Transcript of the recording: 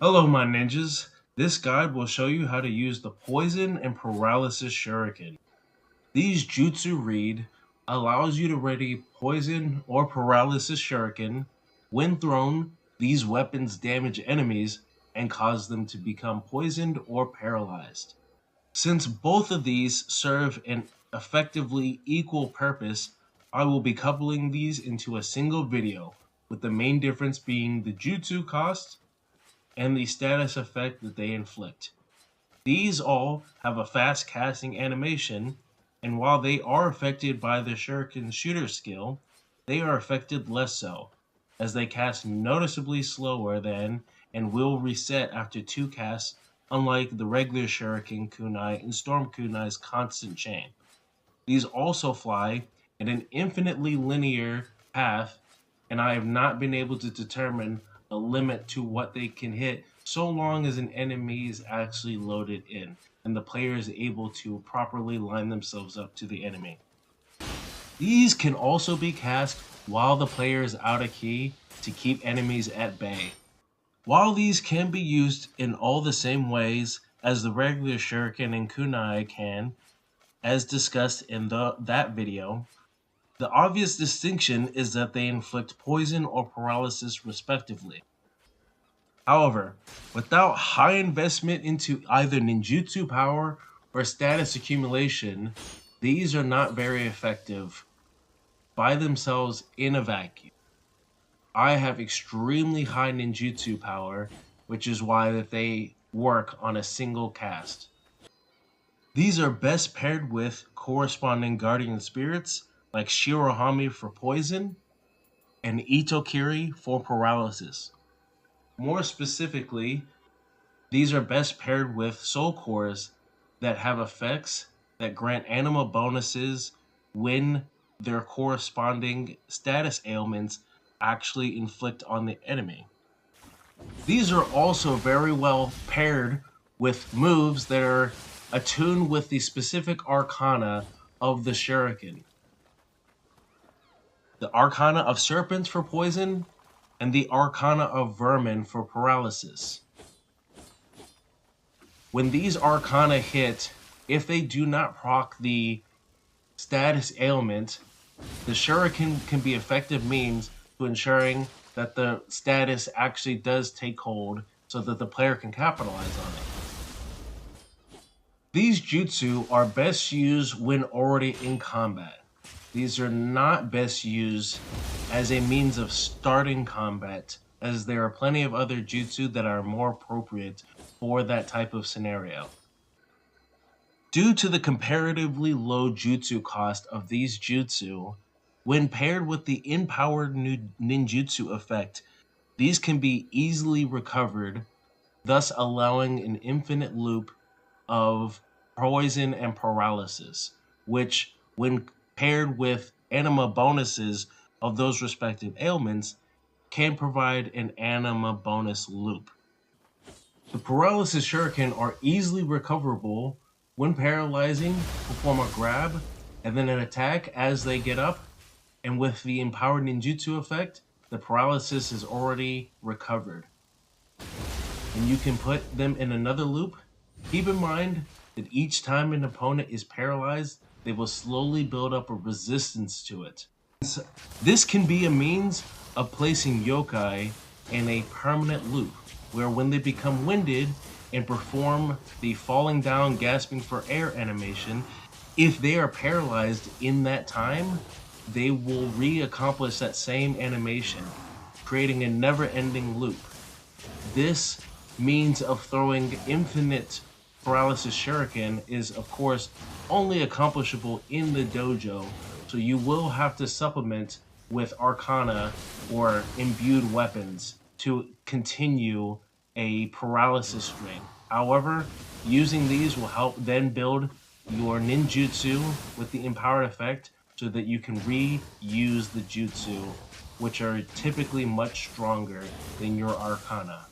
Hello my ninjas, this guide will show you how to use the Poison and Paralysis Shuriken. These Jutsu read allows you to ready Poison or Paralysis Shuriken. When thrown, these weapons damage enemies and cause them to become poisoned or paralyzed. Since both of these serve an effectively equal purpose, I will be coupling these into a single video, with the main difference being the Jutsu cost and the status effect that they inflict. These all have a fast casting animation, and while they are affected by the Shuriken shooter skill, they are affected less so, as they cast noticeably slower than and will reset after 2 casts, unlike the regular Shuriken kunai and Storm kunai's constant chain. These also fly in an infinitely linear path, and I have not been able to determine a limit to what they can hit so long as an enemy is actually loaded in and the player is able to properly line themselves up to the enemy. These can also be cast while the player is out of key to keep enemies at bay. While these can be used in all the same ways as the regular Shuriken and kunai can, as discussed in that video, the obvious distinction is that they inflict poison or paralysis respectively. However, without high investment into either ninjutsu power or status accumulation, these are not very effective by themselves in a vacuum. I have extremely high ninjutsu power, which is why that they work on a single cast. These are best paired with corresponding guardian spirits like Shirohami for poison and Itokiri for paralysis. More specifically, these are best paired with soul cores that have effects that grant anima bonuses when their corresponding status ailments actually inflict on the enemy. These are also very well paired with moves that are attuned with the specific arcana of the Shuriken. The Arcana of Serpents for poison, and the Arcana of Vermin for paralysis. When these Arcana hit, if they do not proc the status ailment, the Shuriken can be effective means to ensuring that the status actually does take hold so that the player can capitalize on it. These jutsu are best used when already in combat. These are not best used as a means of starting combat, as there are plenty of other jutsu that are more appropriate for that type of scenario. Due to the comparatively low jutsu cost of these jutsu, when paired with the empowered ninjutsu effect, these can be easily recovered, thus allowing an infinite loop of poison and paralysis, which, when paired with anima bonuses of those respective ailments, can provide an anima bonus loop. The paralysis shuriken are easily recoverable when paralyzing, perform a grab, and then an attack as they get up, and with the empowered ninjutsu effect, the paralysis is already recovered. And you can put them in another loop. Keep in mind that each time an opponent is paralyzed, they will slowly build up a resistance to it. This can be a means of placing yokai in a permanent loop, where when they become winded and perform the falling down, gasping for air animation, if they are paralyzed in that time, they will re-accomplish that same animation, creating a never-ending loop. This means of throwing infinite paralysis shuriken is, of course, only accomplishable in the dojo, so you will have to supplement with arcana or imbued weapons to continue a paralysis string. However, using these will help then build your ninjutsu with the empowered effect so that you can reuse the jutsu, which are typically much stronger than your arcana.